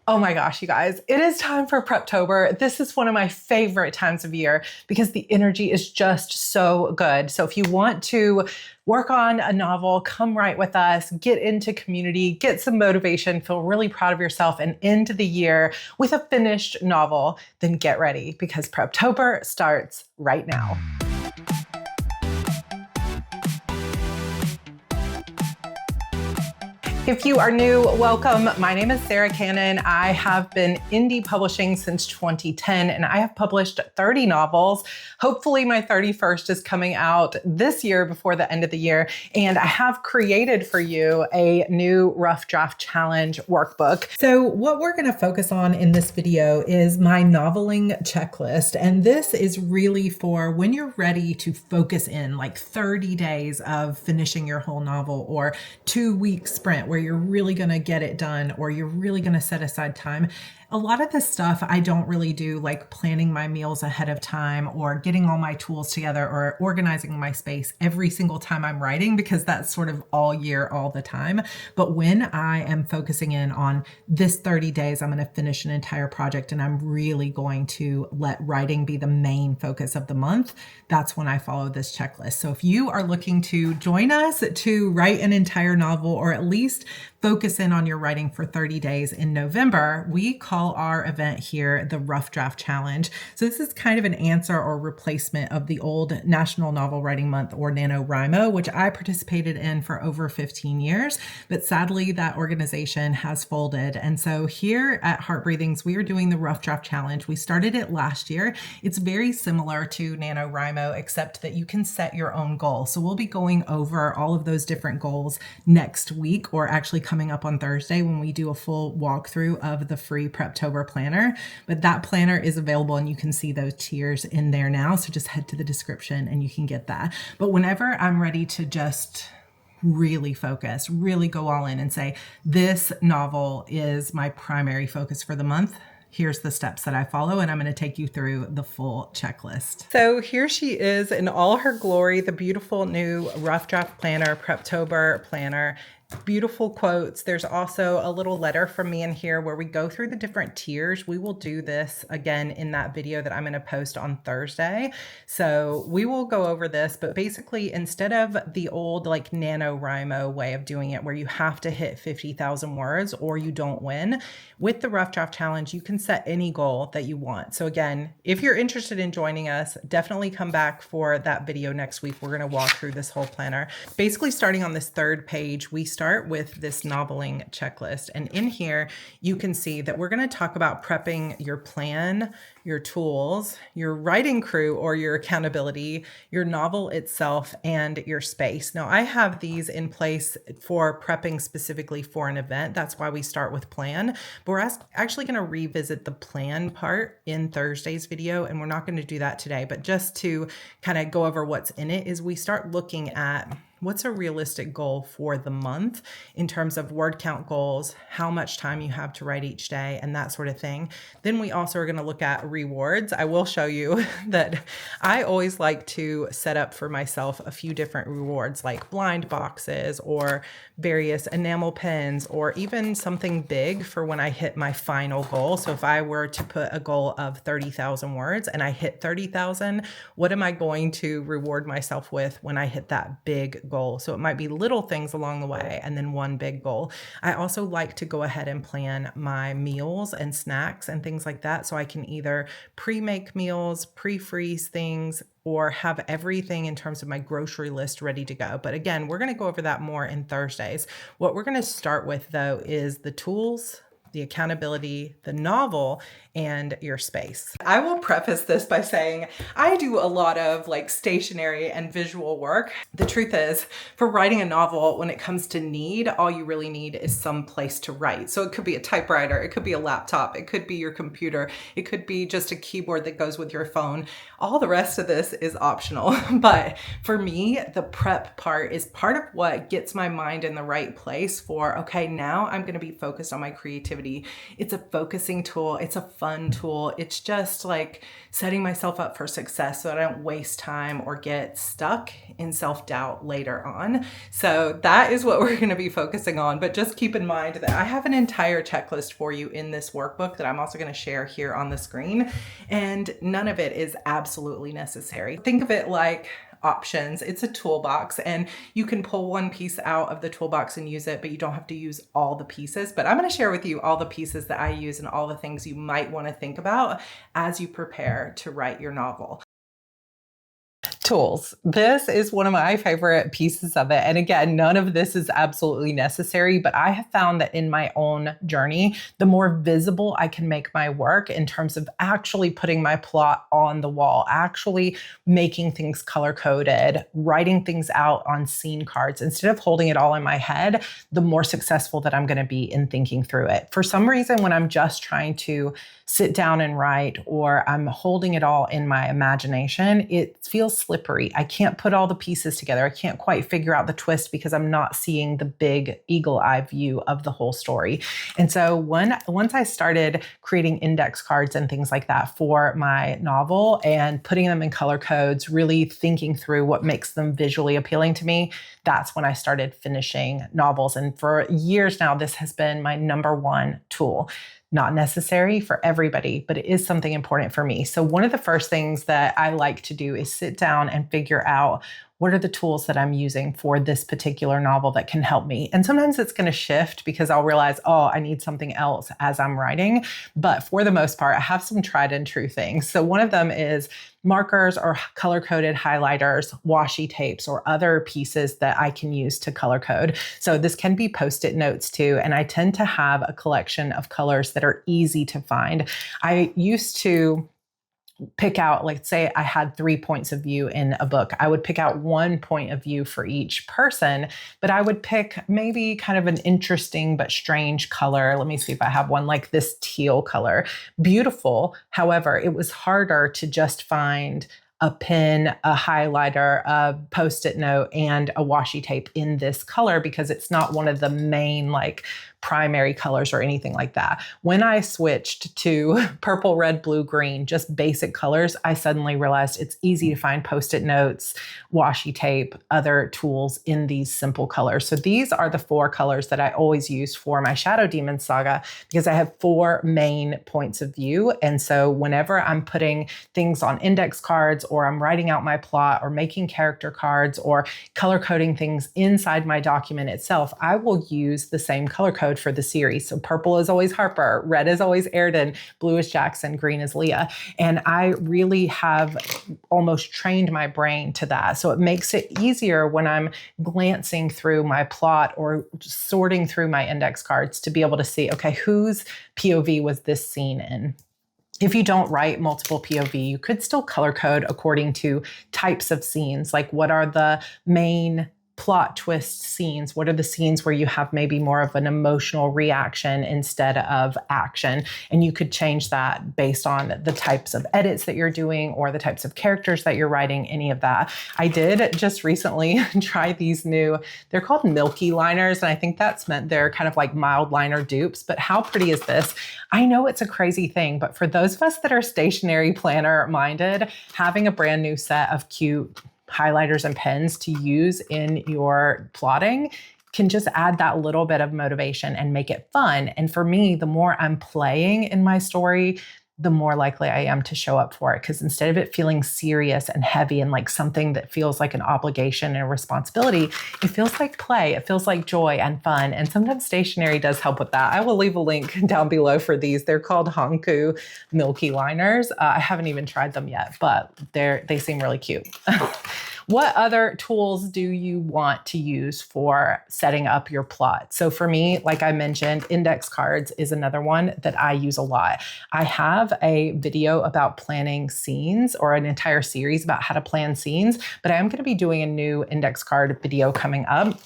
Oh my gosh, you guys, it is time for Preptober. This is one of my favorite times of year because the energy is just so good. So if you want to work on a novel, come write with us, get into community, get some motivation, feel really proud of yourself, and end the year with a finished novel, then get ready because Preptober starts right now. If you are new, welcome. My name is Sarra Cannon. I have been indie publishing since 2010, and I have published 30 novels. Hopefully my 31st is coming out this year before the end of the year. And I have created for you a new Rough Draft Challenge workbook. So what we're going to focus on in this video is my noveling checklist. And this is really for when you're ready to focus in, like 30 days of finishing your whole novel, or 2-week sprint where you're really going to get it done, or you're really going to set aside time. A lot of this stuff I don't really do, like planning my meals ahead of time or getting all my tools together or organizing my space every single time I'm writing, because that's sort of all year, all the time. But when I am focusing in on this 30 days, I'm going to finish an entire project and I'm really going to let writing be the main focus of the month, that's when I follow this checklist. So if you are looking to join us to write an entire novel, or at least focus in on your writing for 30 days in November, we call our event here the Rough Draft Challenge. So this is kind of an answer or replacement of the old National Novel Writing Month, or NaNoWriMo, which I participated in for over 15 years. But sadly, that organization has folded. And so here at Heart Breathings, we are doing the Rough Draft Challenge. We started it last year. It's very similar to NaNoWriMo, except that you can set your own goal. So we'll be going over all of those different goals next week, or actually coming up on Thursday when we do a full walkthrough of the free Preptober planner. But that planner is available and you can see those tiers in there now. So just head to the description and you can get that. But whenever I'm ready to just really focus, really go all in and say, this novel is my primary focus for the month, here's the steps that I follow, and I'm going to take you through the full checklist. So here she is in all her glory, the beautiful new Rough Draft Planner, Preptober planner. Beautiful quotes. There's also a little letter from me in here where we go through the different tiers. We will do this again in that video that I'm going to post on Thursday. So we will go over this, but basically instead of the old like NaNoWriMo way of doing it where you have to hit 50,000 words or you don't win, with the Rough Draft Challenge, you can set any goal that you want. So again, if you're interested in joining us, definitely come back for that video next week. We're going to walk through this whole planner. Basically starting on this third page, we start with this noveling checklist. And in here, you can see that we're going to talk about prepping your plan, your tools, your writing crew or your accountability, your novel itself, and your space. Now, I have these in place for prepping specifically for an event. That's why we start with plan. But we're actually going to revisit the plan part in Thursday's video, and we're not going to do that today. But just to kind of go over what's in it is we start looking at what's a realistic goal for the month in terms of word count goals, how much time you have to write each day, and that sort of thing. Then we also are going to look at rewards. I will show you that I always like to set up for myself a few different rewards, like blind boxes or various enamel pens, or even something big for when I hit my final goal. So if I were to put a goal of 30,000 words and I hit 30,000, what am I going to reward myself with when I hit that big goal? So it might be little things along the way and then one big goal. I also like to go ahead and plan my meals and snacks and things like that. So I can either pre-make meals, pre-freeze things, or have everything in terms of my grocery list ready to go. But again, we're going to go over that more in Thursdays. What we're going to start with though is the tools, the accountability, the novel, and your space. I will preface this by saying I do a lot of like stationery and visual work. The truth is, for writing a novel, when it comes to need, all you really need is some place to write. So it could be a typewriter, it could be a laptop, it could be your computer, it could be just a keyboard that goes with your phone. All the rest of this is optional. But for me, the prep part is part of what gets my mind in the right place for, okay, now I'm going to be focused on my creativity productivity. It's a focusing tool. It's a fun tool. It's just like setting myself up for success so I don't waste time or get stuck in self-doubt later on. So that is what we're going to be focusing on. But just keep in mind that I have an entire checklist for you in this workbook that I'm also going to share here on the screen. And none of it is absolutely necessary. Think of it like options. It's a toolbox, and you can pull one piece out of the toolbox and use it, but you don't have to use all the pieces. But I'm going to share with you all the pieces that I use and all the things you might want to think about as you prepare to write your novel. Tools. This is one of my favorite pieces of it. And again, none of this is absolutely necessary, but I have found that in my own journey, the more visible I can make my work in terms of actually putting my plot on the wall, actually making things color coded, writing things out on scene cards, instead of holding it all in my head, the more successful that I'm going to be in thinking through it. For some reason, when I'm just trying to sit down and write, or I'm holding it all in my imagination, it feels slippery. I can't put all the pieces together. I can't quite figure out the twist because I'm not seeing the big eagle eye view of the whole story. And so once I started creating index cards and things like that for my novel and putting them in color codes, really thinking through what makes them visually appealing to me, that's when I started finishing novels. And for years now, this has been my number one tool. Not necessary for everybody, but it is something important for me. So one of the first things that I like to do is sit down and figure out what are the tools that I'm using for this particular novel that can help me. And sometimes it's going to shift because I'll realize, oh, I need something else as I'm writing. But for the most part, I have some tried and true things. So one of them is markers or color-coded highlighters, washi tapes, or other pieces that I can use to color code. So this can be Post-it notes too. And I tend to have a collection of colors that are easy to find. I used to pick out, like, say I had 3 points of view in a book, I would pick out one point of view for each person, but I would pick maybe kind of an interesting but strange color. Let me see if I have one, like this teal color. Beautiful. However, it was harder to just find a pen, a highlighter, a Post-it note, and a washi tape in this color because it's not one of the main like primary colors or anything like that. When I switched to purple, red, blue, green, just basic colors, I suddenly realized it's easy to find Post-it notes, washi tape, other tools in these simple colors. So these are the 4 colors that I always use for my Shadow Demon saga because I have 4 main points of view. And so whenever I'm putting things on index cards, or I'm writing out my plot, or making character cards, or color coding things inside my document itself, I will use the same color code for the series. So purple is always Harper, red is always Airden, blue is Jackson, green is Leah. And I really have almost trained my brain to that. So it makes it easier when I'm glancing through my plot or sorting through my index cards to be able to see, okay, whose POV was this scene in? If you don't write multiple POV, you could still color code according to types of scenes. Like, what are the main plot twist scenes? What are the scenes where you have maybe more of an emotional reaction instead of action? And you could change that based on the types of edits that you're doing or the types of characters that you're writing, any of that. I did just recently try these new, they're called Milky liners. And I think that's meant they're kind of like mild liner dupes, but how pretty is this? I know it's a crazy thing, but for those of us that are stationery planner minded, having a brand new set of cute highlighters and pens to use in your plotting can just add that little bit of motivation and make it fun. And for me, the more I'm playing in my story, the more likely I am to show up for it. Because instead of it feeling serious and heavy and like something that feels like an obligation and a responsibility, it feels like play. It feels like joy and fun. And sometimes stationery does help with that. I will leave a link down below for these. They're called Hanku Milky liners. I haven't even tried them yet, but they seem really cute. What other tools do you want to use for setting up your plot? So for me, like I mentioned, index cards is another one that I use a lot. I have a video about planning scenes, or an entire series about how to plan scenes, but I am going to be doing a new index card video coming up.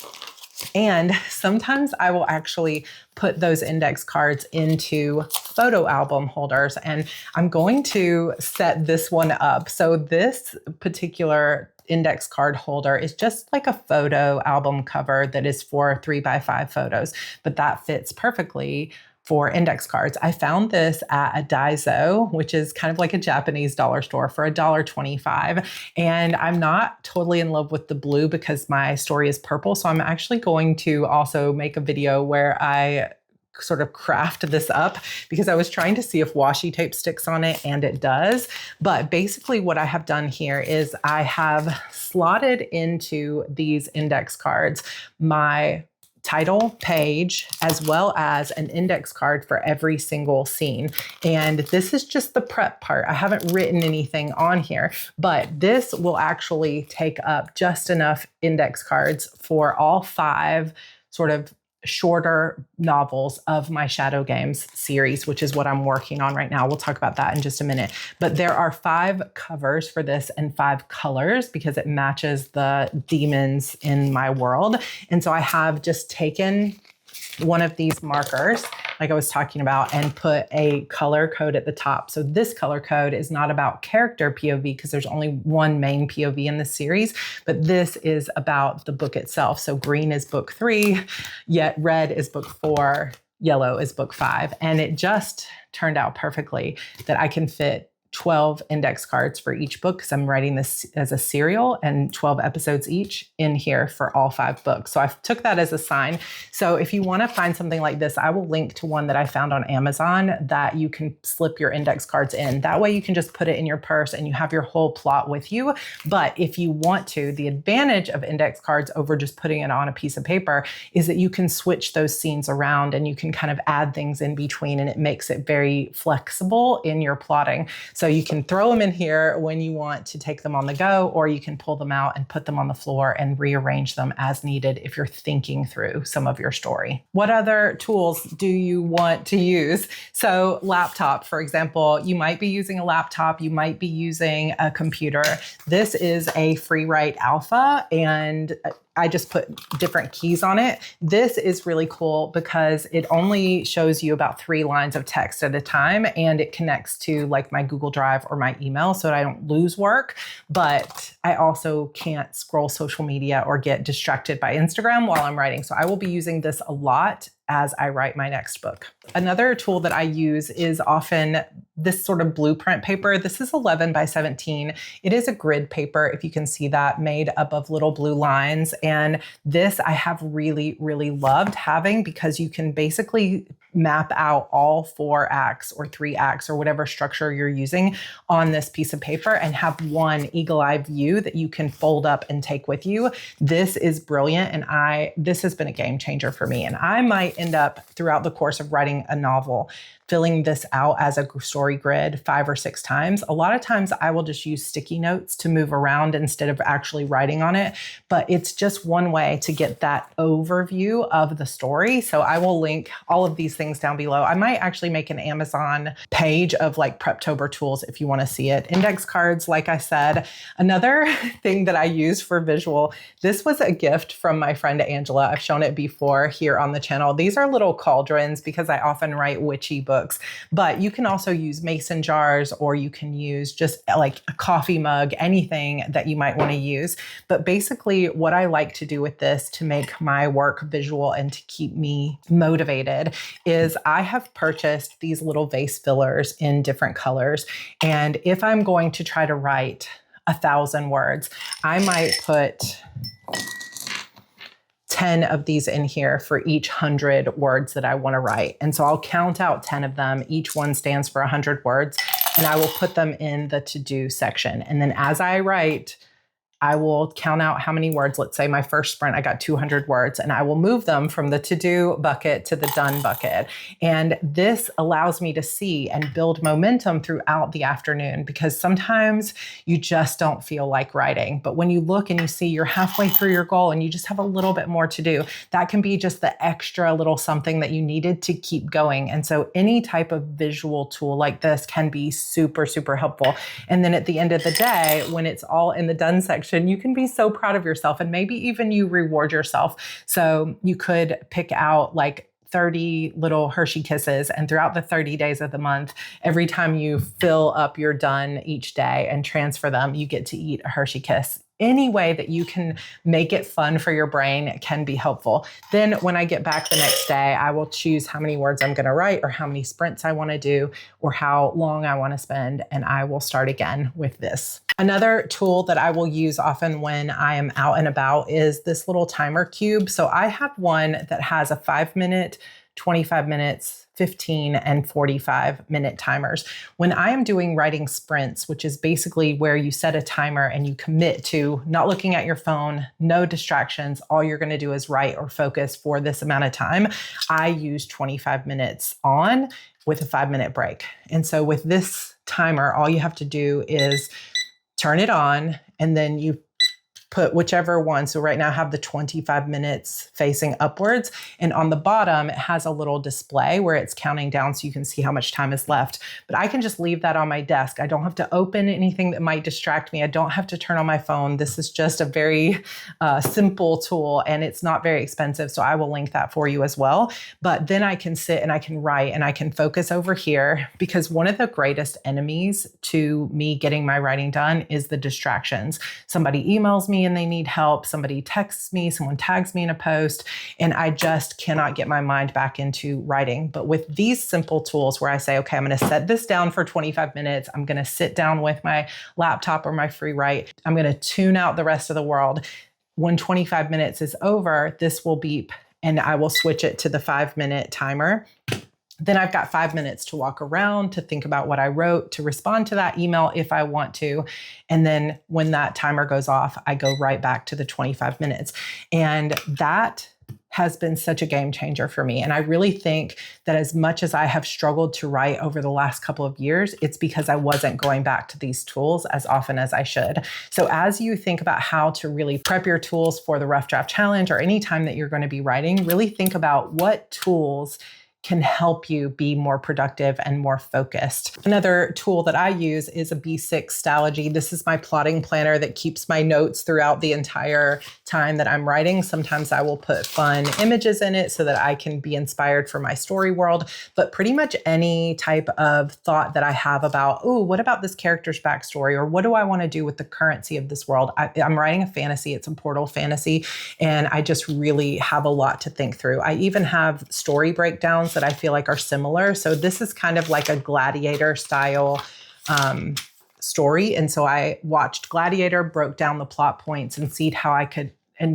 And sometimes I will actually put those index cards into photo album holders, and I'm going to set this one up. So this particular index card holder is just like a photo album cover that is for 3x5 photos, but that fits perfectly for index cards. I found this at a Daiso, which is kind of like a Japanese dollar store, for $1.25. And I'm not totally in love with the blue because my story is purple. So I'm actually going to also make a video where I sort of craft this up, because I was trying to see if washi tape sticks on it, and it does. But basically what I have done here is I have slotted into these index cards my title page, as well as an index card for every single scene. And this is just the prep part. I haven't written anything on here, but this will actually take up just enough index cards for all 5 sort of shorter novels of my Shadow Games series, which is what I'm working on right now. We'll talk about that in just a minute. But there are 5 covers for this and 5 colors because it matches the demons in my world. And so I have just taken one of these markers, like I was talking about, and put a color code at the top. So this color code is not about character POV because there's only one main POV in the series, but this is about the book itself. So green is book 3, yet red is book 4, yellow is book 5. And it just turned out perfectly that I can fit 12 index cards for each book, because I'm writing this as a serial, and 12 episodes each in here for all 5 books. So I took that as a sign. So if you want to find something like this, I will link to one that I found on Amazon that you can slip your index cards in. That way you can just put it in your purse and you have your whole plot with you. But if you want to, the advantage of index cards over just putting it on a piece of paper is that you can switch those scenes around and you can kind of add things in between, and it makes it very flexible in your plotting. So you can throw them in here when you want to take them on the go, or you can pull them out and put them on the floor and rearrange them as needed if you're thinking through some of your story. What other tools do you want to use? So laptop, for example, you might be using a laptop, you might be using a computer. This is a free write alpha, and I just put different keys on it. This is really cool because it only shows you about 3 lines of text at a time, and it connects to like my Google Drive or my email so that I don't lose work. But I also can't scroll social media or get distracted by Instagram while I'm writing. So I will be using this a lot as I write my next book. Another tool that I use is often this sort of blueprint paper. This is 11 by 17. It is a grid paper, if you can see that, made up of little blue lines. And this I have really, really loved having, because you can basically map out all 4 acts or 3 acts or whatever structure you're using on this piece of paper and have one eagle-eye view that you can fold up and take with you. This is brilliant, and this has been a game changer for me. And I might end up throughout the course of writing a novel filling this out as a story grid 5 or 6 times. A lot of times I will just use sticky notes to move around instead of actually writing on it, but it's just one way to get that overview of the story. So I will link all of these things down below. I might actually make an Amazon page of like PREPTOBER tools if you want to see it. Index cards, like I said. Another thing that I use for visual, this was a gift from my friend Angela. I've shown it before here on the channel. These are little cauldrons because I often write witchy books. But you can also use mason jars, or you can use just like a coffee mug, anything that you might want to use. But basically what I like to do with this to make my work visual and to keep me motivated is I have purchased these little vase fillers in different colors. And if I'm going to try to write 1,000 words, I might put 10 of these in here for each 100 words that I want to write. And so I'll count out 10 of them. Each one stands for 100 words, and I will put them in the to-do section. And then as I write, I will count out how many words. Let's say my first sprint, I got 200 words, and I will move them from the to-do bucket to the done bucket. And this allows me to see and build momentum throughout the afternoon, because sometimes you just don't feel like writing. But when you look and you see you're halfway through your goal and you just have a little bit more to do, that can be just the extra little something that you needed to keep going. And so any type of visual tool like this can be super, super helpful. And then at the end of the day, when it's all in the done section, you can be so proud of yourself, and maybe even you reward yourself. So you could pick out like 30 little Hershey Kisses, and throughout the 30 days of the month, every time you fill up your done each day and transfer them, you get to eat a Hershey Kiss any way that you can make it fun for your brain can be helpful. Then when I get back the next day, I will choose how many words I'm going to write or how many sprints I want to do or how long I want to spend, and I will start again with this. Another tool that I will use often when I am out and about is this little timer cube. So I have one that has a 5-minute, 25 minutes, 15 and 45-minute timers. When I am doing writing sprints, which is basically where you set a timer and you commit to not looking at your phone, no distractions, all you're going to do is write or focus for this amount of time, I use 25 minutes on with a 5-minute break. And so with this timer, all you have to do is turn it on, and then you put whichever one. So right now I have the 25 minutes facing upwards, and on the bottom, it has a little display where it's counting down so you can see how much time is left. But I can just leave that on my desk. I don't have to open anything that might distract me. I don't have to turn on my phone. This is just a very simple tool, and it's not very expensive. So I will link that for you as well. But then I can sit and I can write and I can focus over here, because one of the greatest enemies to me getting my writing done is the distractions. Somebody emails me and they need help. Somebody texts me, someone tags me in a post, and I just cannot get my mind back into writing. But with these simple tools where I say, okay, I'm going to set this down for 25 minutes. I'm going to sit down with my laptop or my free write. I'm going to tune out the rest of the world. When 25 minutes is over, this will beep and I will switch it to the 5-minute timer. Then I've got 5 minutes to walk around, to think about what I wrote, to respond to that email if I want to. And then when that timer goes off, I go right back to the 25 minutes. And that has been such a game changer for me. And I really think that as much as I have struggled to write over the last couple of years, it's because I wasn't going back to these tools as often as I should. So as you think about how to really prep your tools for the Rough Draft Challenge or any time that you're going to be writing, really think about what tools can help you be more productive and more focused. Another tool that I use is a B6 Stalogy. This is my plotting planner that keeps my notes throughout the entire time that I'm writing. Sometimes I will put fun images in it so that I can be inspired for my story world, but pretty much any type of thought that I have about, oh, what about this character's backstory? Or what do I want to do with the currency of this world? I'm writing a fantasy, it's a portal fantasy, and I just really have a lot to think through. I even have story breakdowns that I feel like are similar. So this is kind of like a Gladiator style story. And so I watched Gladiator, broke down the plot points and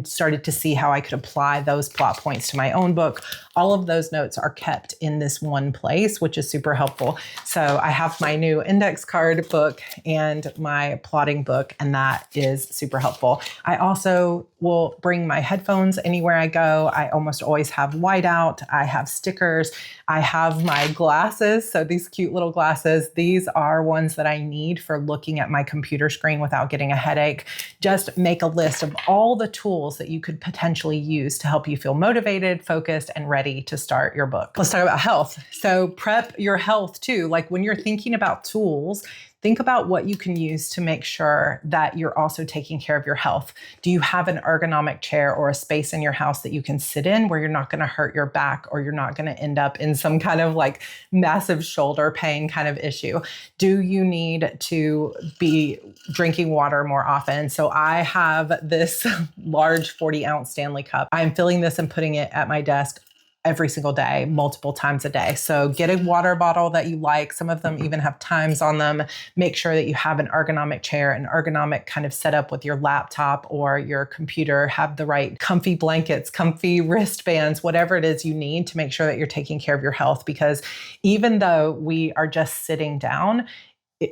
started to see how I could apply those plot points to my own book. All of those notes are kept in this one place, which is super helpful. So I have my new index card book and my plotting book, and that is super helpful. I also will bring my headphones anywhere I go. I almost always have whiteout. I have stickers. I have my glasses. So these cute little glasses, these are ones that I need for looking at my computer screen without getting a headache. Just make a list of all the tools that you could potentially use to help you feel motivated, focused, and ready to start your book. Let's talk about health. So prep your health too. Like when you're thinking about tools, think about what you can use to make sure that you're also taking care of your health. Do you have an ergonomic chair or a space in your house that you can sit in where you're not going to hurt your back or you're not going to end up in some kind of like massive shoulder pain kind of issue? Do you need to be drinking water more often? So I have this large 40-ounce Stanley cup. I'm filling this and putting it at my desk every single day, multiple times a day. So get a water bottle that you like. Some of them even have times on them. Make sure that you have an ergonomic chair, an ergonomic kind of setup with your laptop or your computer. Have the right comfy blankets, comfy wristbands, whatever it is you need to make sure that you're taking care of your health. Because even though we are just sitting down,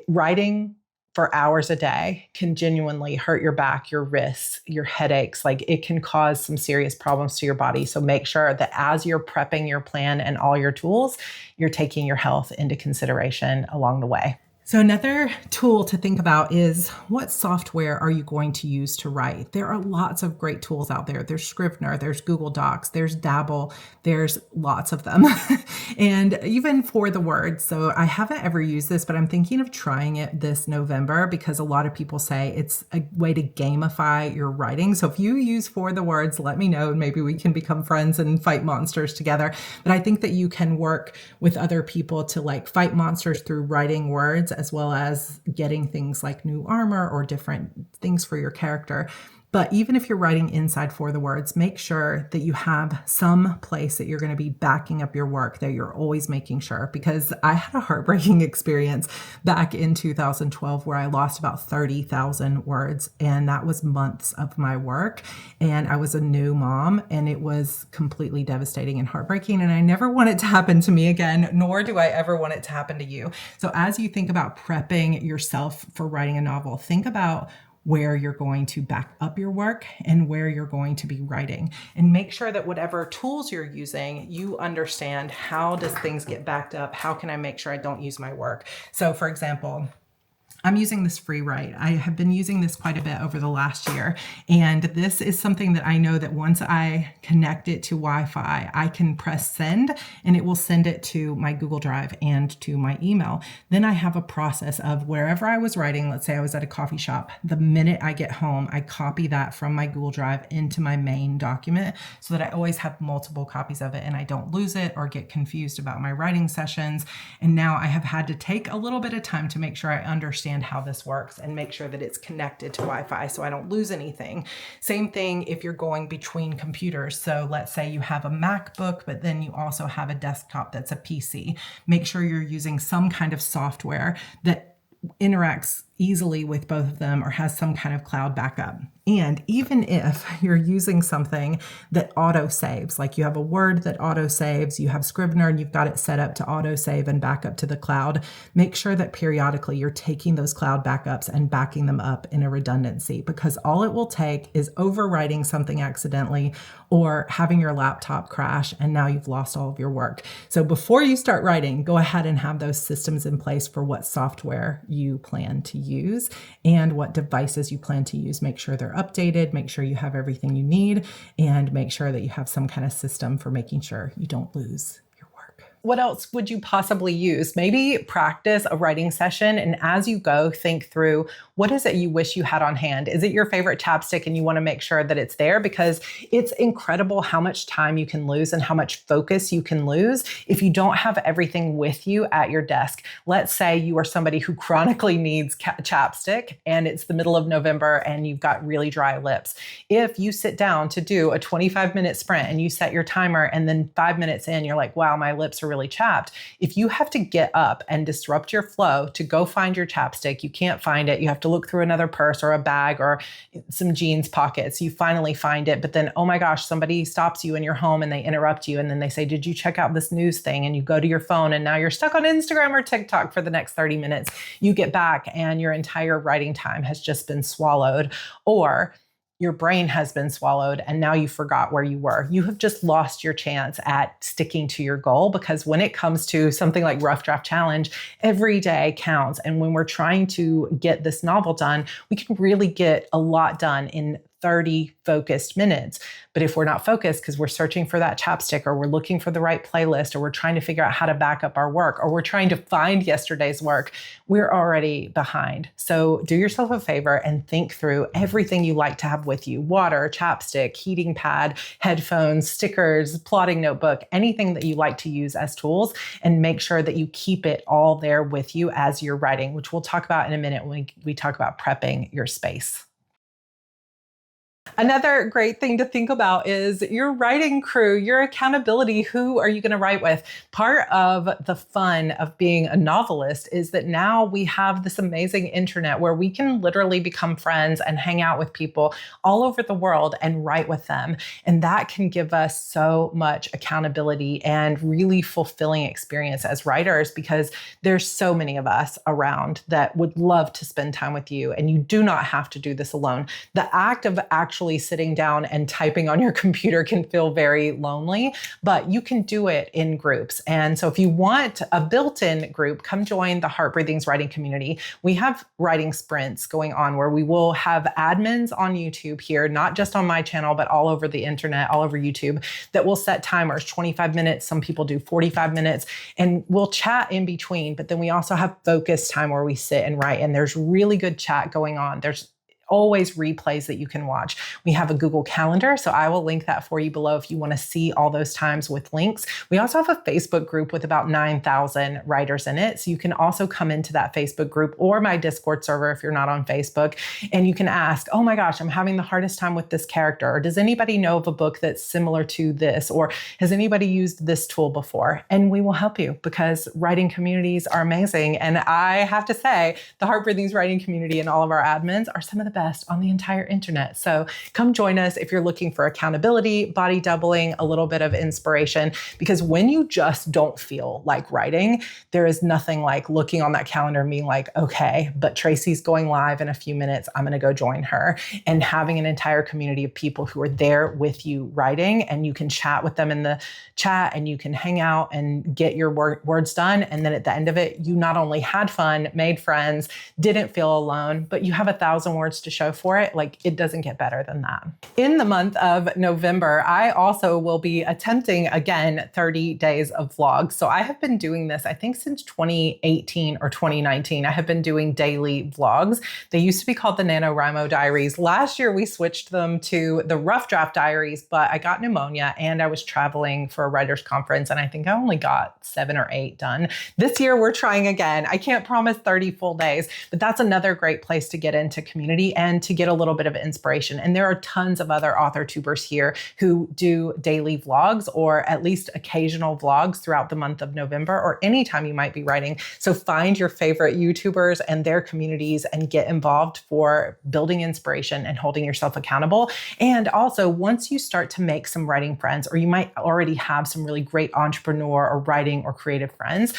writing for hours a day can genuinely hurt your back, your wrists, your headaches. Like it can cause some serious problems to your body. So make sure that as you're prepping your plan and all your tools, you're taking your health into consideration along the way. So another tool to think about is what software are you going to use to write? There are lots of great tools out there. There's Scrivener, there's Google Docs, there's Dabble, there's lots of them. And even for the words. So I haven't ever used this, but I'm thinking of trying it this November because a lot of people say it's a way to gamify your writing. So if you use For the Words, let me know and maybe we can become friends and fight monsters together. But I think that you can work with other people to like fight monsters through writing words as well as getting things like new armor or different things for your character. But even if you're writing inside for the words, make sure that you have some place that you're going to be backing up your work, that you're always making sure, because I had a heartbreaking experience back in 2012 where I lost about 30,000 words, and that was months of my work. And I was a new mom, and it was completely devastating and heartbreaking. And I never want it to happen to me again, nor do I ever want it to happen to you. So as you think about prepping yourself for writing a novel, think about where you're going to back up your work and where you're going to be writing. And make sure that whatever tools you're using, you understand, how does things get backed up? How can I make sure I don't use my work? So for example, I'm using this free write. I have been using this quite a bit over the last year. And this is something that I know that once I connect it to Wi-Fi, I can press send and it will send it to my Google Drive and to my email. Then I have a process of wherever I was writing, let's say I was at a coffee shop, the minute I get home, I copy that from my Google Drive into my main document so that I always have multiple copies of it and I don't lose it or get confused about my writing sessions. And now I have had to take a little bit of time to make sure I understand how this works and make sure that it's connected to Wi-Fi so I don't lose anything. Same thing if you're going between computers. So let's say you have a MacBook, but then you also have a desktop that's a PC. Make sure you're using some kind of software that interacts easily with both of them or has some kind of cloud backup. And even if you're using something that auto saves, like you have a Word that auto saves, you have Scrivener and you've got it set up to auto save and back up to the cloud, make sure that periodically you're taking those cloud backups and backing them up in a redundancy, because all it will take is overwriting something accidentally or having your laptop crash and now you've lost all of your work. So before you start writing, go ahead and have those systems in place for what software you plan to use and what devices you plan to use. Make sure they're updated, make sure you have everything you need, and make sure that you have some kind of system for making sure you don't lose your work. What else would you possibly use? Maybe practice a writing session, and as you go, think through, what is it you wish you had on hand? Is it your favorite chapstick and you want to make sure that it's there? Because it's incredible how much time you can lose and how much focus you can lose if you don't have everything with you at your desk. Let's say you are somebody who chronically needs chapstick and it's the middle of November and you've got really dry lips. If you sit down to do a 25-minute sprint and you set your timer and then 5 minutes in, you're like, wow, my lips are really chapped. If you have to get up and disrupt your flow to go find your chapstick, you can't find it. You have to look through another purse or a bag or some jeans pockets. You finally find it, but then, oh my gosh, somebody stops you in your home and they interrupt you. And then they say, did you check out this news thing? And you go to your phone and now you're stuck on Instagram or TikTok for the next 30 minutes. You get back and your entire writing time has just been swallowed, or your brain has been swallowed and now you forgot where you were. You have just lost your chance at sticking to your goal, because when it comes to something like Rough Draft Challenge, every day counts. And when we're trying to get this novel done, we can really get a lot done in 30 focused minutes. But if we're not focused because we're searching for that chapstick, or we're looking for the right playlist, or we're trying to figure out how to back up our work, or we're trying to find yesterday's work, we're already behind. So do yourself a favor and think through everything you like to have with you: water, chapstick, heating pad, headphones, stickers, plotting notebook, anything that you like to use as tools, and make sure that you keep it all there with you as you're writing, which we'll talk about in a minute when we talk about prepping your space. Another great thing to think about is your writing crew, your accountability. Who are you going to write with? Part of the fun of being a novelist is that now we have this amazing internet where we can literally become friends and hang out with people all over the world and write with them. And that can give us so much accountability and really fulfilling experience as writers, because there's so many of us around that would love to spend time with you. And you do not have to do this alone. The act of actually sitting down and typing on your computer can feel very lonely, but you can do it in groups. And so if you want a built-in group, come join the Heart Breathings writing community. We have writing sprints going on where we will have admins on YouTube here, not just on my channel, but all over the internet, all over YouTube, that will set timers, 25 minutes. Some people do 45 minutes, and we'll chat in between. But then we also have focus time where we sit and write, and there's really good chat going on. There's always replays that you can watch. We have a Google Calendar, so I will link that for you below if you want to see all those times with links. We also have a Facebook group with about 9,000 writers in it. So you can also come into that Facebook group or my Discord server if you're not on Facebook, and you can ask, oh my gosh, I'm having the hardest time with this character. Or does anybody know of a book that's similar to this? Or has anybody used this tool before? And we will help you, because writing communities are amazing. And I have to say, the Heart Breathing's writing community and all of our admins are some of the best on the entire internet. So come join us if you're looking for accountability, body doubling, a little bit of inspiration, because when you just don't feel like writing, there is nothing like looking on that calendar and being like, okay, but Tracy's going live in a few minutes, I'm going to go join her, and having an entire community of people who are there with you writing, and you can chat with them in the chat and you can hang out and get your words done. And then at the end of it, you not only had fun, made friends, didn't feel alone, but you have 1,000 words to show for it. Like, it doesn't get better than that. In the month of November, I also will be attempting again 30 days of vlogs. So I have been doing this, I think since 2018 or 2019, I have been doing daily vlogs. They used to be called the NaNoWriMo Diaries. Last year, we switched them to the Rough Draft Diaries, but I got pneumonia and I was traveling for a writer's conference, and I think I only got 7 or 8 done. This year, we're trying again. I can't promise 30 full days, but that's another great place to get into community and to get a little bit of inspiration. And there are tons of other author tubers here who do daily vlogs, or at least occasional vlogs throughout the month of November, or anytime you might be writing. So find your favorite YouTubers and their communities and get involved for building inspiration and holding yourself accountable. And also, once you start to make some writing friends, or you might already have some really great entrepreneur or writing or creative friends,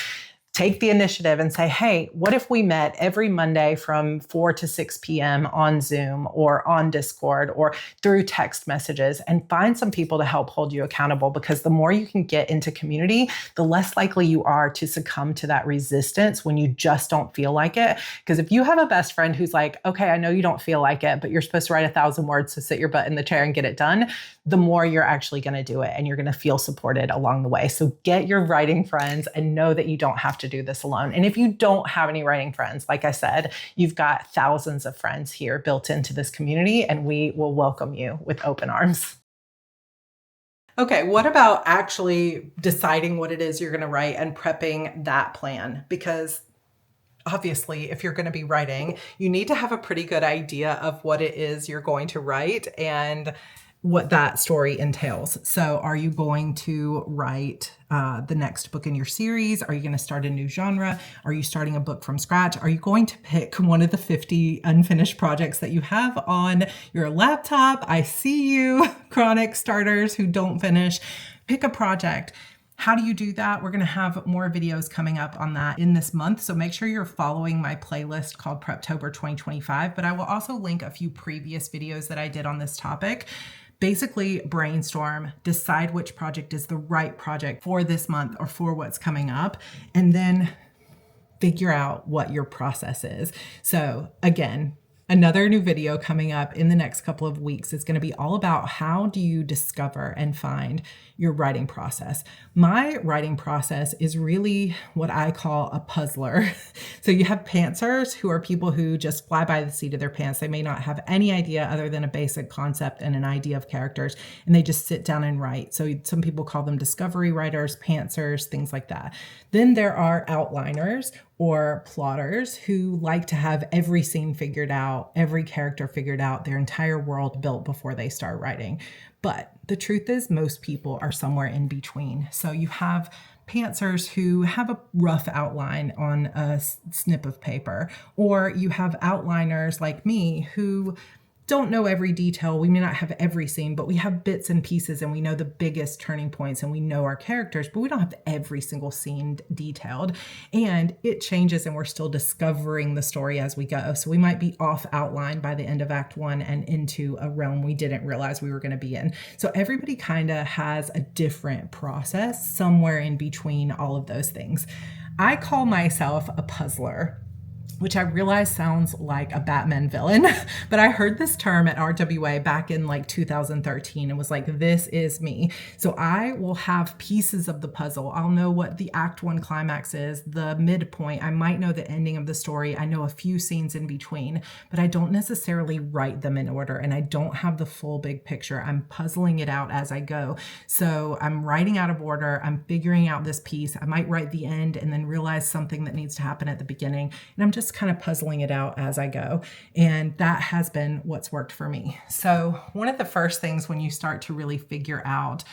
take the initiative and say, hey, what if we met every Monday from 4 to 6 p.m. on Zoom or on Discord or through text messages, and find some people to help hold you accountable? Because the more you can get into community, the less likely you are to succumb to that resistance when you just don't feel like it. Because if you have a best friend who's like, okay, I know you don't feel like it, but you're supposed to write 1,000 words, so sit your butt in the chair and get it done, the more you're actually going to do it, and you're going to feel supported along the way. So get your writing friends and know that you don't have to do this alone. And if you don't have any writing friends, like I said, you've got thousands of friends here built into this community, and we will welcome you with open arms. Okay, what about actually deciding what it is you're going to write and prepping that plan? Because obviously, if you're going to be writing, you need to have a pretty good idea of what it is you're going to write and what that story entails. So are you going to write the next book in your series? Are you going to start a new genre? Are you starting a book from scratch? Are you going to pick one of the 50 unfinished projects that you have on your laptop? I see you, chronic starters who don't finish. Pick a project. How do you do that? We're going to have more videos coming up on that in this month. So make sure you're following my playlist called PREPTOBER 2025, but I will also link a few previous videos that I did on this topic. Basically brainstorm, decide which project is the right project for this month or for what's coming up, and then figure out what your process is. So again, another new video coming up in the next couple of weeks is going to be all about how do you discover and find your writing process. My writing process is really what I call a puzzler. So you have pantsers, who are people who just fly by the seat of their pants. They may not have any idea other than a basic concept and an idea of characters, and they just sit down and write. So some people call them discovery writers, pantsers, things like that. Then there are outliners or plotters who like to have every scene figured out, every character figured out, their entire world built before they start writing. But the truth is, most people are somewhere in between. So you have pantsers who have a rough outline on a snip of paper, or you have outliners like me who don't know every detail. We may not have every scene, but we have bits and pieces, and we know the biggest turning points, and we know our characters, but we don't have every single scene detailed. And it changes, and we're still discovering the story as we go. So we might be off outline by the end of Act 1 and into a realm we didn't realize we were going to be in. So everybody kind of has a different process somewhere in between all of those things. I call myself a puzzler. which I realize sounds like a Batman villain, but I heard this term at RWA back in like 2013 and was like, this is me. So I will have pieces of the puzzle. I'll know what the act one climax is, the midpoint. I might know the ending of the story. I know a few scenes in between, but I don't necessarily write them in order, and I don't have the full big picture. I'm puzzling it out as I go. So I'm writing out of order. I'm figuring out this piece. I might write the end and then realize something that needs to happen at the beginning. And I'm just kind of puzzling it out as I go. And that has been what's worked for me. So one of the first things when you start to really figure out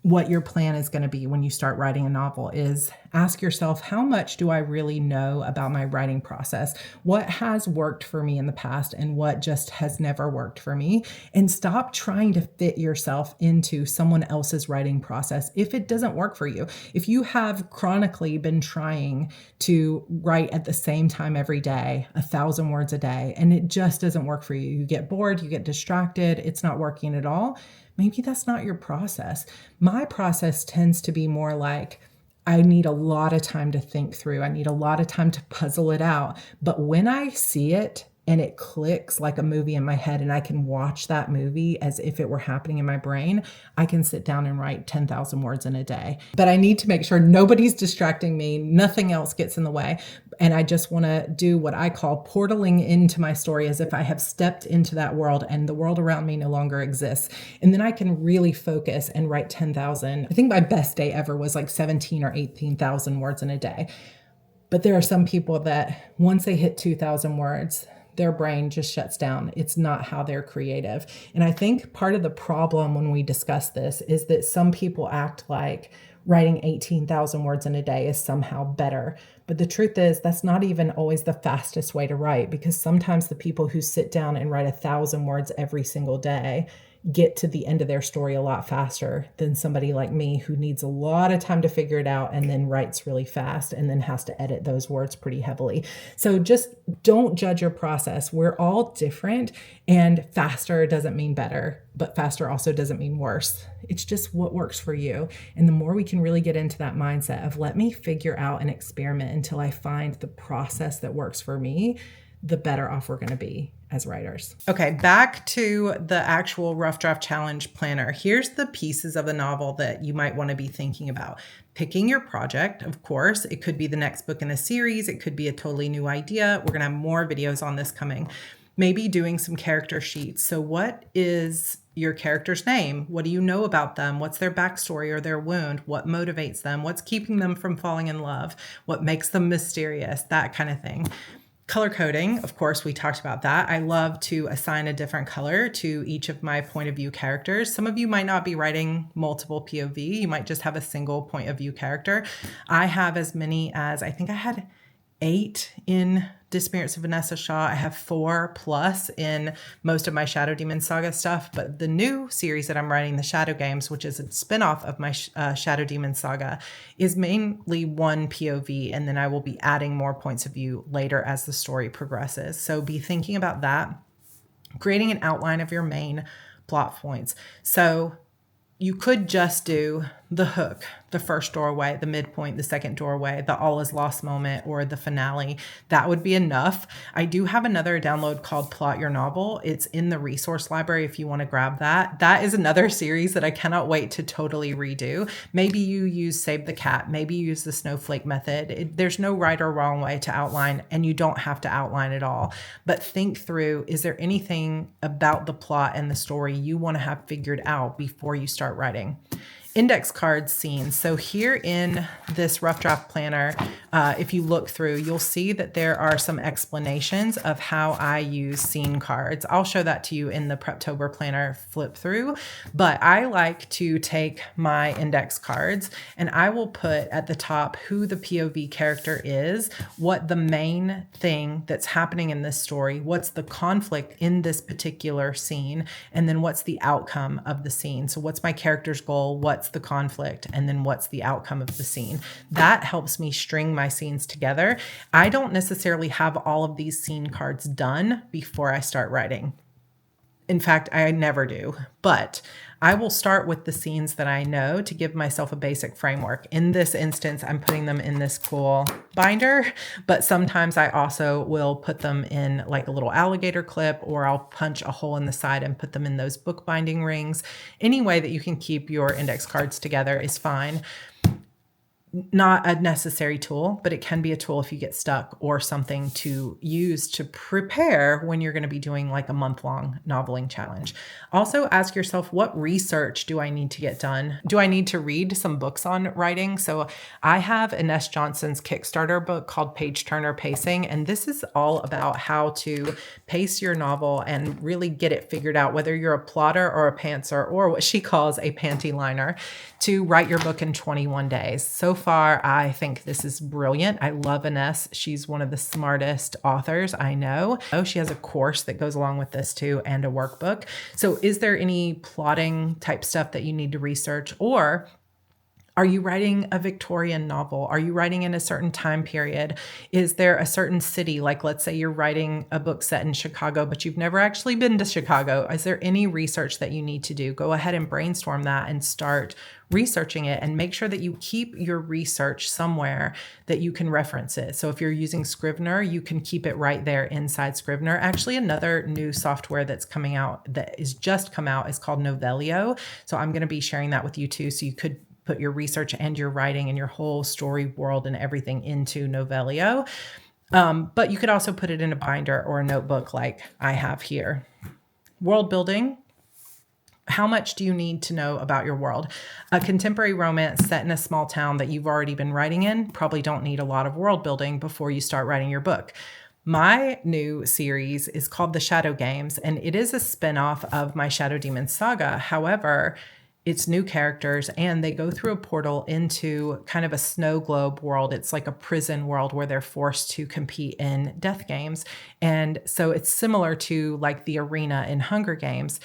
what your plan is going to be when you start writing a novel is ask yourself, how much do I really know about my writing process? What has worked for me in the past and what just has never worked for me? And stop trying to fit yourself into someone else's writing process if it doesn't work for you. If you have chronically been trying to write at the same time every day, 1,000 words a day, and it just doesn't work for you, you get bored, you get distracted, it's not working at all, maybe that's not your process. My process tends to be more like, I need a lot of time to think through. I need a lot of time to puzzle it out. But when I see it and it clicks like a movie in my head and I can watch that movie as if it were happening in my brain, I can sit down and write 10,000 words in a day. But I need to make sure nobody's distracting me, nothing else gets in the way. And I just want to do what I call portaling into my story as if I have stepped into that world and the world around me no longer exists. And then I can really focus and write 10,000. I think my best day ever was like 17 or 18,000 words in a day. But there are some people that once they hit 2,000 words, their brain just shuts down. It's not how they're creative. And I think part of the problem when we discuss this is that some people act like writing 18,000 words in a day is somehow better. But the truth is that's not even always the fastest way to write, because sometimes the people who sit down and write 1,000 words every single day get to the end of their story a lot faster than somebody like me who needs a lot of time to figure it out and then writes really fast and then has to edit those words pretty heavily. So just don't judge your process. We're all different, and faster doesn't mean better, but faster also doesn't mean worse. It's just what works for you. And the more we can really get into that mindset of let me figure out and experiment until I find the process that works for me, the better off we're going to be as writers. Okay, back to the actual Rough Draft Challenge planner. Here's the pieces of the novel that you might want to be thinking about. Picking your project, of course. It could be the next book in a series. It could be a totally new idea. We're going to have more videos on this coming. Maybe doing some character sheets. So what is your character's name? What do you know about them? What's their backstory or their wound? What motivates them? What's keeping them from falling in love? What makes them mysterious? That kind of thing. Color coding, of course, we talked about that. I love to assign a different color to each of my point of view characters. Some of you might not be writing multiple POV. You might just have a single point of view character. I have as many as, I think I had 8 in Disappearance of Vanessa Shaw. I have 4+ in most of my Shadow Demon Saga stuff, but the new series that I'm writing, the Shadow Games, which is a spinoff of my Shadow Demon Saga, is mainly one POV, and then I will be adding more points of view later as the story progresses. So be thinking about that. Creating an outline of your main plot points. So you could just do the hook, the first doorway, the midpoint, the second doorway, the all is lost moment, or the finale. That would be enough. I do have another download called Plot Your Novel. It's in the resource library if you want to grab that. That is another series that I cannot wait to totally redo. Maybe you use Save the Cat. Maybe you use the snowflake method. There's no right or wrong way to outline, and you don't have to outline it all. But think through, is there anything about the plot and the story you want to have figured out before you start writing? Index card scenes. So here in this rough draft planner, if you look through, you'll see that there are some explanations of how I use scene cards. I'll show that to you in the PREPTOBER planner flip through, but I like to take my index cards and I will put at the top who the POV character is, what the main thing that's happening in this story, what's the conflict in this particular scene, and then what's the outcome of the scene. So what's my character's goal? What's the conflict, and then what's the outcome of the scene. That helps me string my scenes together. I don't necessarily have all of these scene cards done before I start writing. In fact, I never do, but I will start with the scenes that I know to give myself a basic framework. In this instance, I'm putting them in this cool binder, but sometimes I also will put them in like a little alligator clip, or I'll punch a hole in the side and put them in those bookbinding rings. Any way that you can keep your index cards together is fine. Not a necessary tool, but it can be a tool if you get stuck, or something to use to prepare when you're going to be doing like a month-long noveling challenge. Also ask yourself, what research do I need to get done? Do I need to read some books on writing? So I have Ines Johnson's Kickstarter book called Page Turner Pacing, and this is all about how to pace your novel and really get it figured out, whether you're a plotter or a pantser, or what she calls a panty liner, to write your book in 21 days. So far, I think this is brilliant. I love Ines. She's one of the smartest authors I know. Oh, she has a course that goes along with this too, and a workbook. So is there any plotting type stuff that you need to research? Or are you writing a Victorian novel? Are you writing in a certain time period? Is there a certain city? Like, let's say you're writing a book set in Chicago, but you've never actually been to Chicago. Is there any research that you need to do? Go ahead and brainstorm that and start researching it, and make sure that you keep your research somewhere that you can reference it. So if you're using Scrivener, you can keep it right there inside Scrivener. Actually, another new software that's coming out, that is just come out, is called Novelio. So I'm going to be sharing that with you too. So you could put your research and your writing and your whole story world and everything into Novelio. But you could also put it in a binder or a notebook like I have here. World building. How much do you need to know about your world? A contemporary romance set in a small town that you've already been writing in probably don't need a lot of world building before you start writing your book. My new series is called The Shadow Games, and it is a spinoff of my Shadow Demon saga. However, it's new characters, and they go through a portal into kind of a snow globe world. It's like a prison world where they're forced to compete in death games. And so it's similar to like the arena in Hunger Games.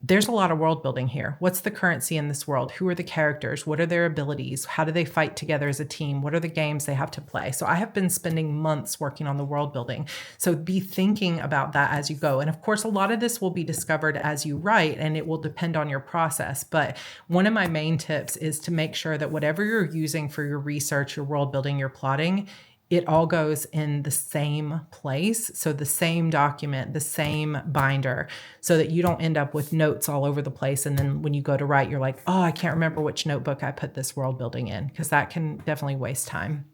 There's a lot of world building here. What's the currency in this world? Who are the characters? What are their abilities? How do they fight together as a team? What are the games they have to play? So I have been spending months working on the world building. So be thinking about that as you go. And of course, a lot of this will be discovered as you write, and it will depend on your process. But one of my main tips is to make sure that whatever you're using for your research, your world building, your plotting, it all goes in the same place. So the same document, the same binder, so that you don't end up with notes all over the place. And then when you go to write, you're like, oh, I can't remember which notebook I put this world building in, because that can definitely waste time.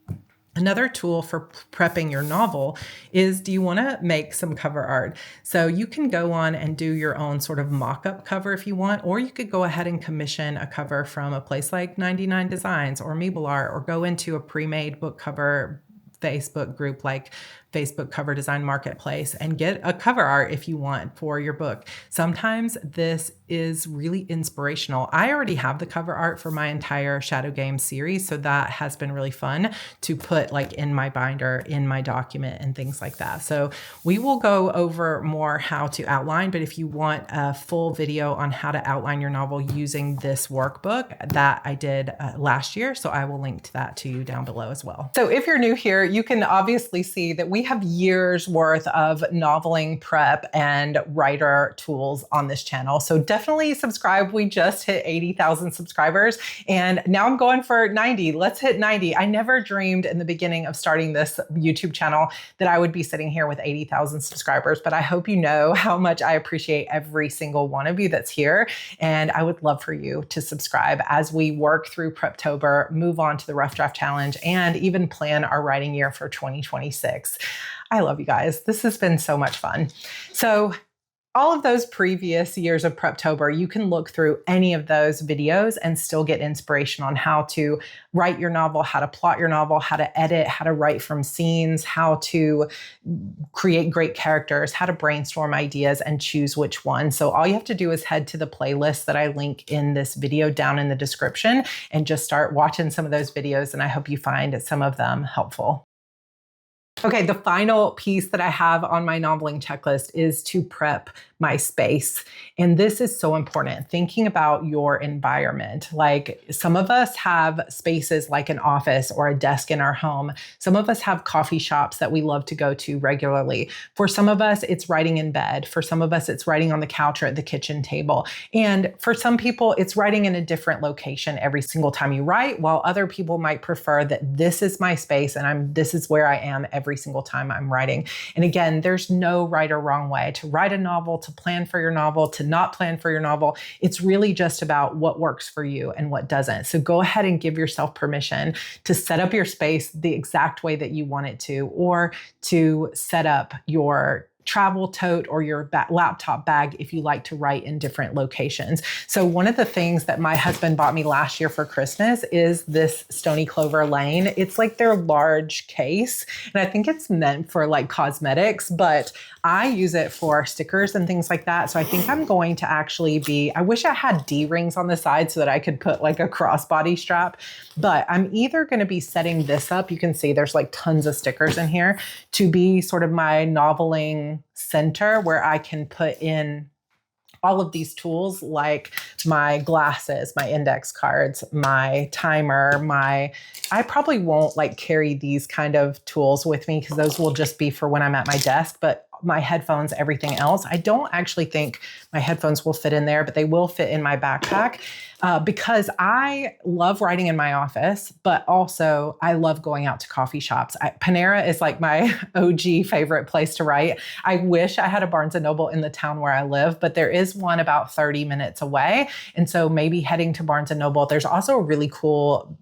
Another tool for prepping your novel is, do you want to make some cover art? So you can go on and do your own sort of mock-up cover if you want, or you could go ahead and commission a cover from a place like 99 Designs or Meeble Art, or go into a pre-made book cover Facebook group like Facebook Cover Design Marketplace and get a cover art if you want for your book. Sometimes this is really inspirational. I already have the cover art for my entire Shadow Games series, so that has been really fun to put like in my binder, in my document, and things like that. So we will go over more how to outline, but if you want a full video on how to outline your novel using this workbook, that I did last year, so I will link to that to you down below as well. So if you're new here, you can obviously see that we have years worth of noveling prep and writer tools on this channel. So definitely subscribe. We just hit 80,000 subscribers, and now I'm going for 90. Let's hit 90. I never dreamed in the beginning of starting this YouTube channel that I would be sitting here with 80,000 subscribers, but I hope you know how much I appreciate every single one of you that's here. And I would love for you to subscribe as we work through Preptober, move on to the Rough Draft Challenge, and even plan our writing year for 2026. I love you guys. This has been so much fun. So all of those previous years of Preptober, you can look through any of those videos and still get inspiration on how to write your novel, how to plot your novel, how to edit, how to write from scenes, how to create great characters, how to brainstorm ideas and choose which one. So all you have to do is head to the playlist that I link in this video down in the description and just start watching some of those videos. And I hope you find some of them helpful. Okay, the final piece that I have on my noveling checklist is to prep my space. And this is so important, thinking about your environment. Like some of us have spaces like an office or a desk in our home. Some of us have coffee shops that we love to go to regularly. For some of us, it's writing in bed. For some of us, it's writing on the couch or at the kitchen table. And for some people, it's writing in a different location every single time you write, while other people might prefer that this is my space and this is where I am every single time I'm writing. And again, there's no right or wrong way to write a novel, to plan for your novel, to not plan for your novel. It's really just about what works for you and what doesn't. So go ahead and give yourself permission to set up your space the exact way that you want it to, or to set up your travel tote or your laptop bag if you like to write in different locations. So one of the things that my husband bought me last year for Christmas is this Stony Clover Lane. It's like their large case, and I think it's meant for like cosmetics, but I use it for stickers and things like that. So I think I'm going to actually I wish I had D-rings on the side so that I could put like a crossbody strap, but I'm either going to be setting this up. You can see there's like tons of stickers in here to be sort of my noveling center where I can put in all of these tools like my glasses, my index cards, my timer, I probably won't like carry these kind of tools with me because those will just be for when I'm at my desk, but my headphones, everything else. I don't actually think my headphones will fit in there, but they will fit in my backpack because I love writing in my office, but also I love going out to coffee shops. Panera is like my OG favorite place to write. I wish I had a Barnes & Noble in the town where I live, but there is one about 30 minutes away. And so maybe heading to Barnes & Noble. There's also a really cool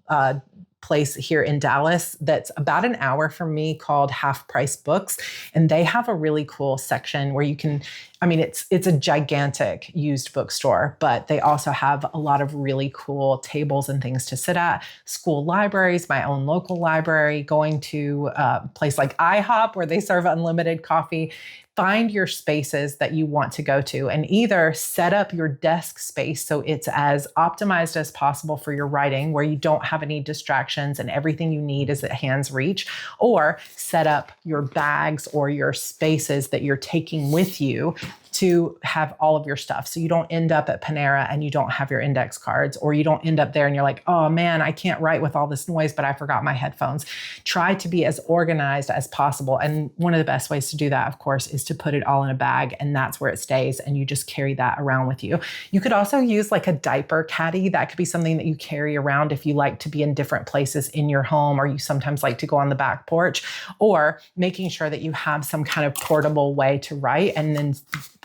place here in Dallas that's about an hour from me called Half Price Books. And they have a really cool section where you can, it's a gigantic used bookstore, but they also have a lot of really cool tables and things to sit at. School libraries, my own local library, going to a place like IHOP where they serve unlimited coffee. Find your spaces that you want to go to and either set up your desk space so it's as optimized as possible for your writing, where you don't have any distractions and everything you need is at hand's reach, or set up your bags or your spaces that you're taking with you to have all of your stuff. So you don't end up at Panera and you don't have your index cards, or you don't end up there and you're like, oh man, I can't write with all this noise, but I forgot my headphones. Try to be as organized as possible. And one of the best ways to do that, of course, is to put it all in a bag, and that's where it stays. And you just carry that around with you. You could also use like a diaper caddy. That could be something that you carry around if you like to be in different places in your home, or you sometimes like to go on the back porch, or making sure that you have some kind of portable way to write, and then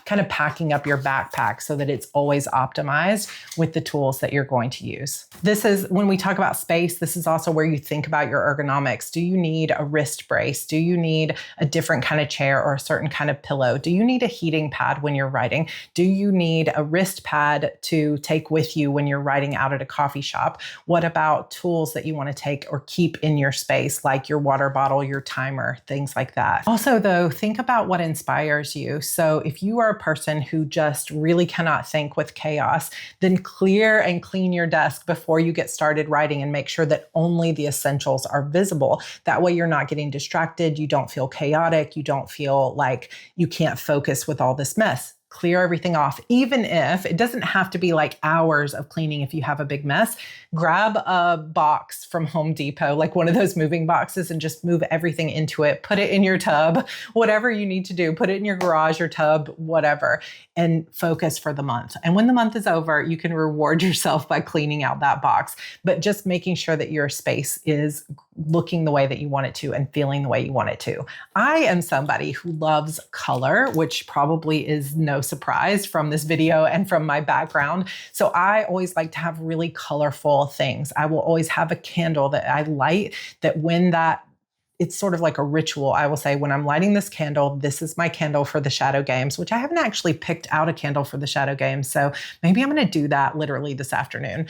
kind of packing up your backpack so that it's always optimized with the tools that you're going to use. This is when we talk about space, this is also where you think about your ergonomics. Do you need a wrist brace? Do you need a different kind of chair or a certain kind of pillow? Do you need a heating pad when you're writing? Do you need a wrist pad to take with you when you're writing out at a coffee shop? What about tools that you want to take or keep in your space, like your water bottle, your timer, things like that? Also, though, think about what inspires you. So if you are a person who just really cannot think with chaos, then clear and clean your desk before you get started writing and make sure that only the essentials are visible. That way you're not getting distracted. You don't feel chaotic. You don't feel like you can't focus with all this mess. Clear everything off, even if it doesn't have to be like hours of cleaning. If you have a big mess, grab a box from Home Depot, like one of those moving boxes, and just move everything into it. Put it in your tub, whatever you need to do. Put it in your garage or tub, whatever, and focus for the month. And when the month is over, you can reward yourself by cleaning out that box, but just making sure that your space is looking the way that you want it to and feeling the way you want it to. I am somebody who loves color, which probably is no surprise from this video and from my background. So I always like to have really colorful things. I will always have a candle that I light that it's sort of like a ritual. I will say, when I'm lighting this candle, this is my candle for the shadow games, which I haven't actually picked out a candle for the shadow games. So maybe I'm going to do that literally this afternoon.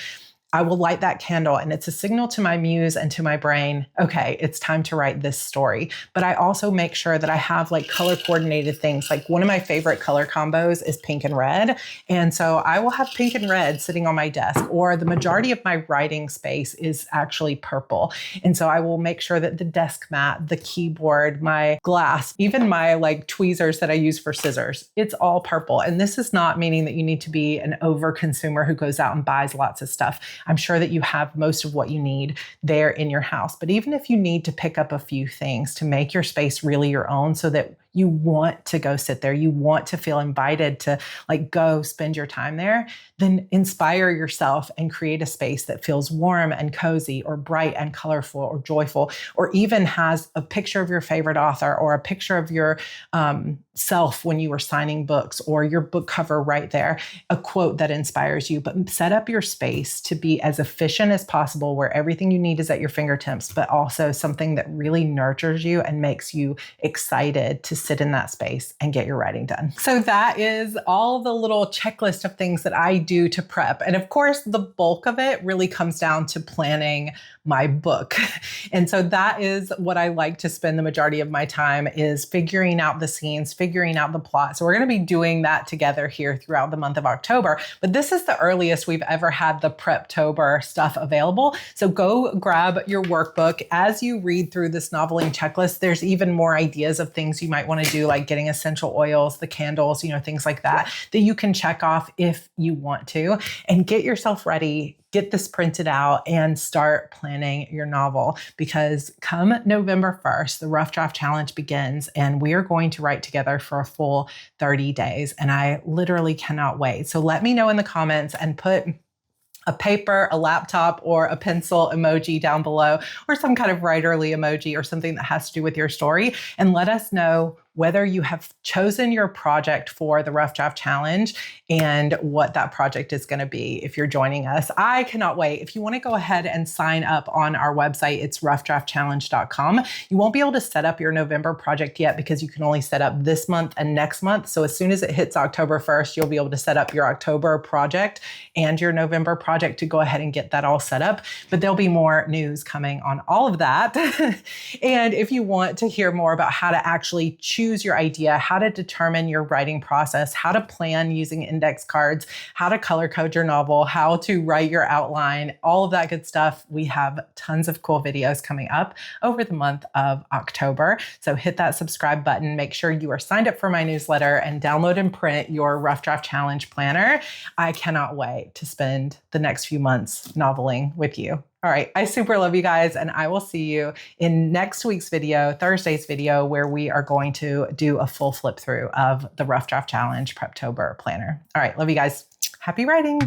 I will light that candle and it's a signal to my muse and to my brain, okay, it's time to write this story. But I also make sure that I have like color coordinated things. Like one of my favorite color combos is pink and red. And so I will have pink and red sitting on my desk, or the majority of my writing space is actually purple. And so I will make sure that the desk mat, the keyboard, my glass, even my like tweezers that I use for scissors, it's all purple. And this is not meaning that you need to be an over consumer who goes out and buys lots of stuff. I'm sure that you have most of what you need there in your house. But even if you need to pick up a few things to make your space really your own so that you want to go sit there, you want to feel invited to like go spend your time there, then inspire yourself and create a space that feels warm and cozy or bright and colorful or joyful, or even has a picture of your favorite author or a picture of your self when you were signing books, or your book cover right there, a quote that inspires you. But set up your space to be as efficient as possible, where everything you need is at your fingertips, but also something that really nurtures you and makes you excited to sit in that space and get your writing done. So that is all the little checklist of things that I do to prep. And of course, the bulk of it really comes down to planning my book. And so that is what I like to spend the majority of my time, is figuring out the scenes, figuring out the plot. So we're going to be doing that together here throughout the month of October. But this is the earliest we've ever had the PREPTOBER stuff available. So go grab your workbook. As you read through this noveling checklist, there's even more ideas of things you might want to do, like getting essential oils, the candles, things like that you can check off if you want to, and get yourself ready. Get this printed out and start planning your novel, because come November 1st, the Rough Draft Challenge begins, and we are going to write together for a full 30 days. And I literally cannot wait. So let me know in the comments and put a paper, a laptop, or a pencil emoji down below, or some kind of writerly emoji or something that has to do with your story. And let us know whether you have chosen your project for the Rough Draft Challenge and what that project is going to be if you're joining us. I cannot wait. If you want to go ahead and sign up on our website, it's roughdraftchallenge.com. You won't be able to set up your November project yet because you can only set up this month and next month. So as soon as it hits October 1st, you'll be able to set up your October project and your November project to go ahead and get that all set up. But there'll be more news coming on all of that. And if you want to hear more about how to actually choose your idea, how to determine your writing process, how to plan using index cards, how to color code your novel, how to write your outline, all of that good stuff, we have tons of cool videos coming up over the month of October. So hit that subscribe button, make sure you are signed up for my newsletter, and download and print your Rough Draft Challenge planner. I cannot wait to spend the next few months noveling with you. All right, I super love you guys, and I will see you in next week's video, Thursday's video, where we are going to do a full flip through of the Rough Draft Challenge PREPTOBER planner. All right, love you guys. Happy writing.